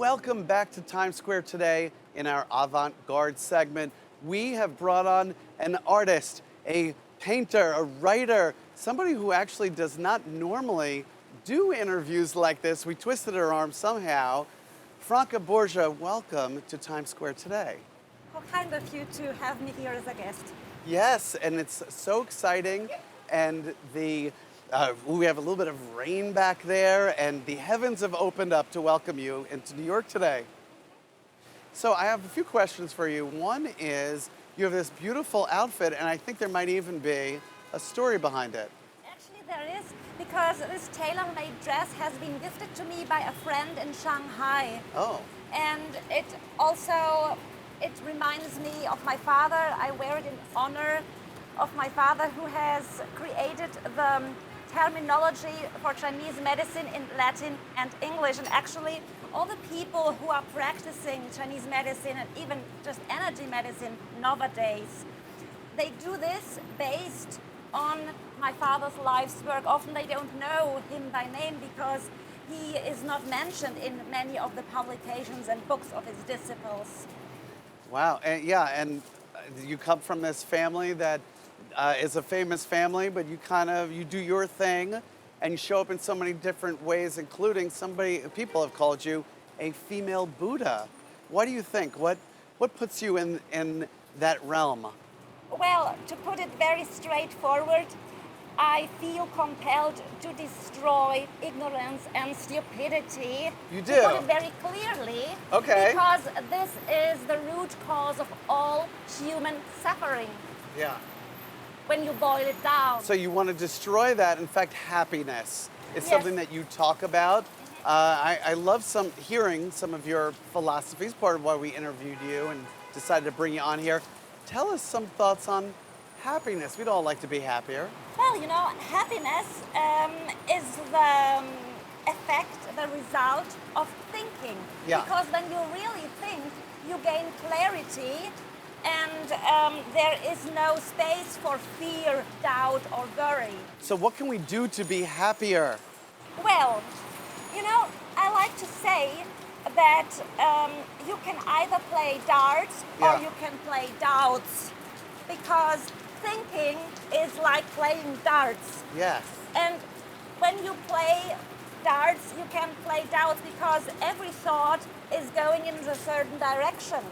welcome back to Times Square today in our avant-garde segment. We have brought on an artist, a painter, a writer, somebody who actually does not normally do interviews like this. We twisted her arm somehow. Franca Borgia, welcome to Times Square today. How kind of you to have me here as a guest. Yes, and it's so exciting. And we have a little bit of rain back there, and the heavens have opened up to welcome you into New York today. So I have a few questions for you. One is, you have this beautiful outfit, and I think there might even be a story behind it. Actually, there is, because this tailor-made dress has been gifted to me by a friend in Shanghai. Oh, And it reminds me of my father. I wear it in honor of my father, who has created the terminology for Chinese medicine in Latin and English. And actually, all the people who are practicing Chinese medicine and even just energy medicine nowadays, they do this based on my father's life's work. Often they don't know him by name because he is not mentioned in many of the publications and books of his disciples. wow. And yeah, and you come from this family that is a famous family, but you do your thing, and you show up in so many different ways, including people have called you a female Buddha. What do you think? What puts you in that realm? Well, to put it very straightforward, I feel compelled to destroy ignorance and stupidity. You do? To put it very clearly. Okay. Because this is the root cause of all human suffering Yeah. when you boil it down. So you want to destroy that. In fact, happiness is Yes. something that you talk about. I love hearing some of your philosophies, part of why we interviewed you and decided to bring you on here. Tell us some thoughts on happiness. We'd all like to be happier. Well, happiness is the effect, the result of thinking. Yeah. Because when you really think, you gain clarity, and there is no space for fear, doubt, or worry. So what can we do to be happier? Well, I like to say that you can either play darts Yeah. or you can play doubts, because thinking is like playing darts. Yes. And when you play darts, you can play doubts because every thought is going in a certain direction.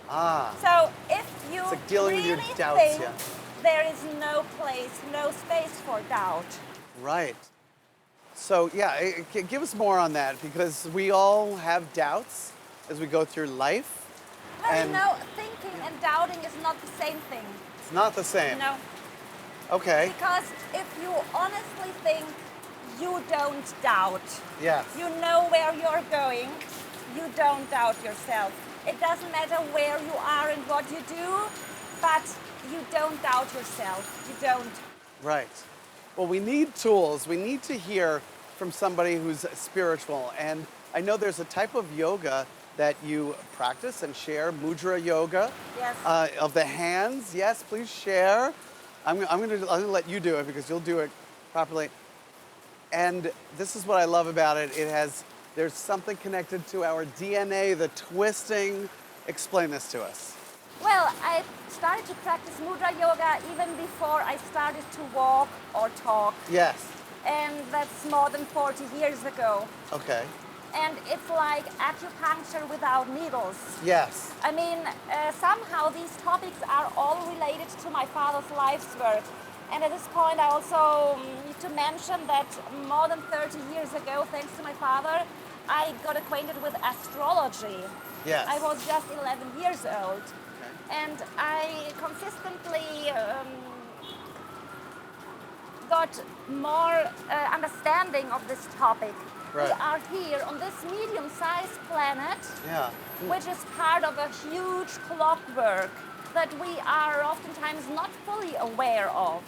Ah. So if you It's like dealing with really your doubts, think, yeah. there is no place, no space for doubt. Right. So yeah, give us more on that, because we all have doubts as we go through life. Well, And- thinking and doubting is not the same thing. It's not the same. No, Okay. because if you honestly think, you don't doubt. Yes. You know where you're going, you don't doubt yourself. It doesn't matter where you are and what you do, but you don't doubt yourself. You don't. Right. Well, we need tools. We need to hear from somebody who's spiritual. And I know there's a type of yoga that you practice and share, mudra yoga. Yes. Of the hands. Yes, please share. I'm gonna let you do it because you'll do it properly. And this is what I love about it. There's something connected to our DNA, the twisting. Explain this to us. Well, I started to practice mudra yoga even before I started to walk or talk. Yes. And that's more than 40 years ago. Okay. And it's like acupuncture without needles. Yes. I mean, somehow these topics are all related to my father's life's work. And at this point, I also need to mention that more than 30 years ago, thanks to my father, I got acquainted with astrology. Yes. I was just 11 years old. Okay. And I consistently got more understanding of this topic. Right. We are here on this medium-sized planet, Yeah. which is part of a huge clockwork that we are oftentimes not fully aware of.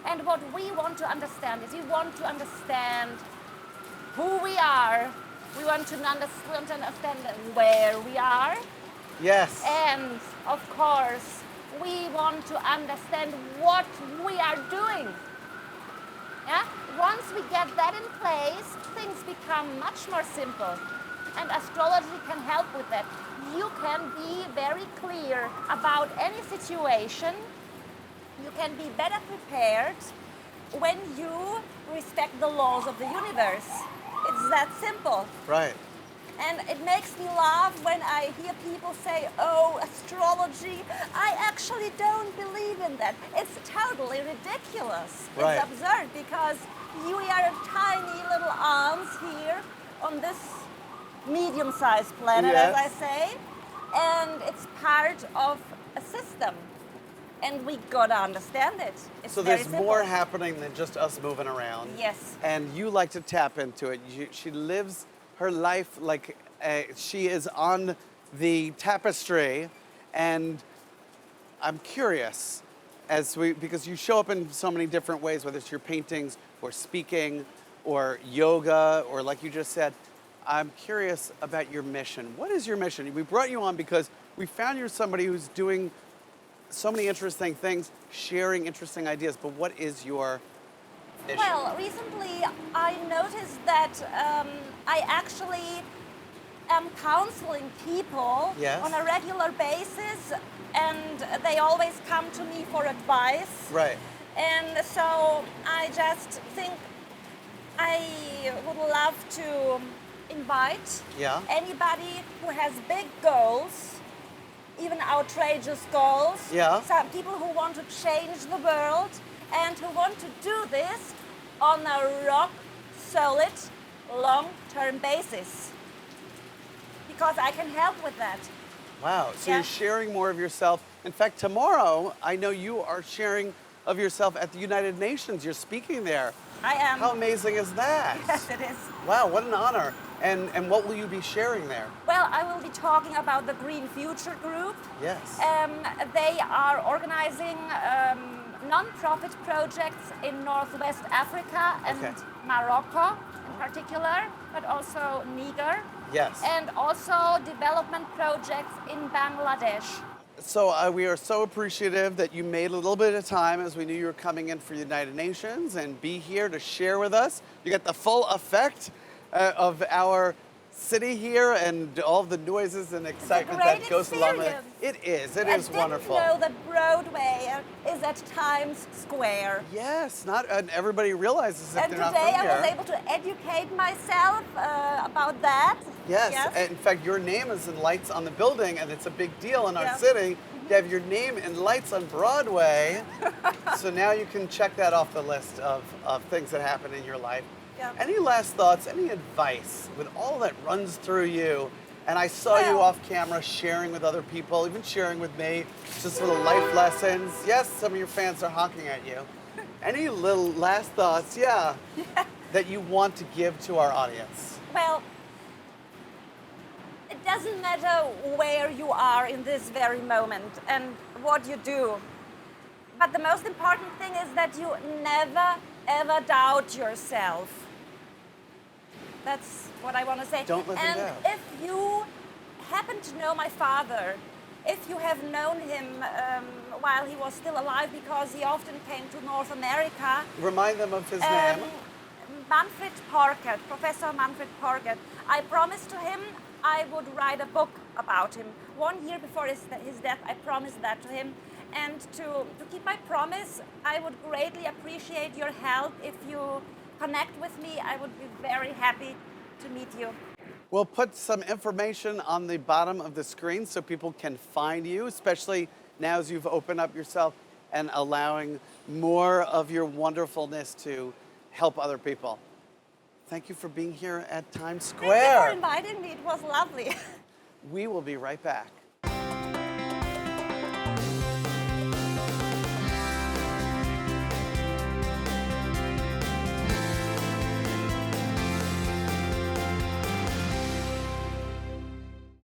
And what we want to understand is we want to understand who we are, we want to understand where we are, Yes. and of course, we want to understand what we are doing. Yeah? Once we get that in place, things become much more simple. And astrology can help with that. You can be very clear about any situation. You can be better prepared when you respect the laws of the universe. It's that simple. Right. And it makes me laugh when I hear people say, oh, astrology, I actually don't believe in that. It's totally ridiculous. Right. It's absurd because we are tiny little ants here on this medium-sized planet, Yes. as I say, and it's part of a system. And we gotta understand it. It's So very there's simple. more happening than just us moving around. Yes. And you like to tap into it. She lives her life like she is on the tapestry. And I'm curious, because you show up in so many different ways, whether it's your paintings or speaking or yoga or like you just said, I'm curious about your mission. What is your mission? We brought you on because we found you're somebody who's doing so many interesting things, sharing interesting ideas, but what is your mission? Well, recently I noticed that I actually am counseling people Yes. on a regular basis, and they always come to me for advice. Right. And so I just think I would love to invite Yeah. anybody who has big goals, even outrageous goals. Yeah. Some people who want to change the world and who want to do this on a rock solid, long-term basis. Because I can help with that. Wow. So Yeah. you're sharing more of yourself. In fact, tomorrow, I know you are sharing of yourself at the United Nations. You're speaking there. I am. How amazing is that? Yes, it is. Wow, what an honor. And what will you be sharing there? Well, I will be talking about the Green Future Group. Yes. They are organizing non-profit projects in Northwest Africa and Okay. Morocco in particular, but also Niger. Yes. And also development projects in Bangladesh. So we are so appreciative that you made a little bit of time as we knew you were coming in for the United Nations and be here to share with us. You get the full effect of our city here and all the noises and excitement that great goes along with it. experience. It is wonderful. I didn't know that Broadway is at Times Square. Yes, not everybody realizes if And they're not today from I was here. able to educate myself about that. Yes. In fact, your name is in lights on the building, and it's a big deal in our Yeah. city. You have your name in lights on Broadway, so now you can check that off the list of things that happen in your life. Yeah. Any last thoughts, any advice with all that runs through you? And I saw you Well- off camera sharing with other people, even sharing with me, just little life lessons. Yes, some of your fans are honking at you. Any little last thoughts, that you want to give to our audience? Well, it doesn't matter where you are in this very moment and what you do. But the most important thing is that you never, ever doubt yourself. That's what I want to say. Don't let them And down. if you happen to know my father, if you have known him while he was still alive, because he often came to North America, Remind them of his name. Manfred Parkett, Professor Manfred Parkett. I promised to him I would write a book about him. 1 year before his death, I promised that to him. And to keep my promise, I would greatly appreciate your help. If you connect with me, I would be very happy to meet you. We'll put some information on the bottom of the screen so people can find you, especially now as you've opened up yourself and allowing more of your wonderfulness to help other people. Thank you for being here at Times Thank you for Square. inviting me. It was lovely. We will be right back.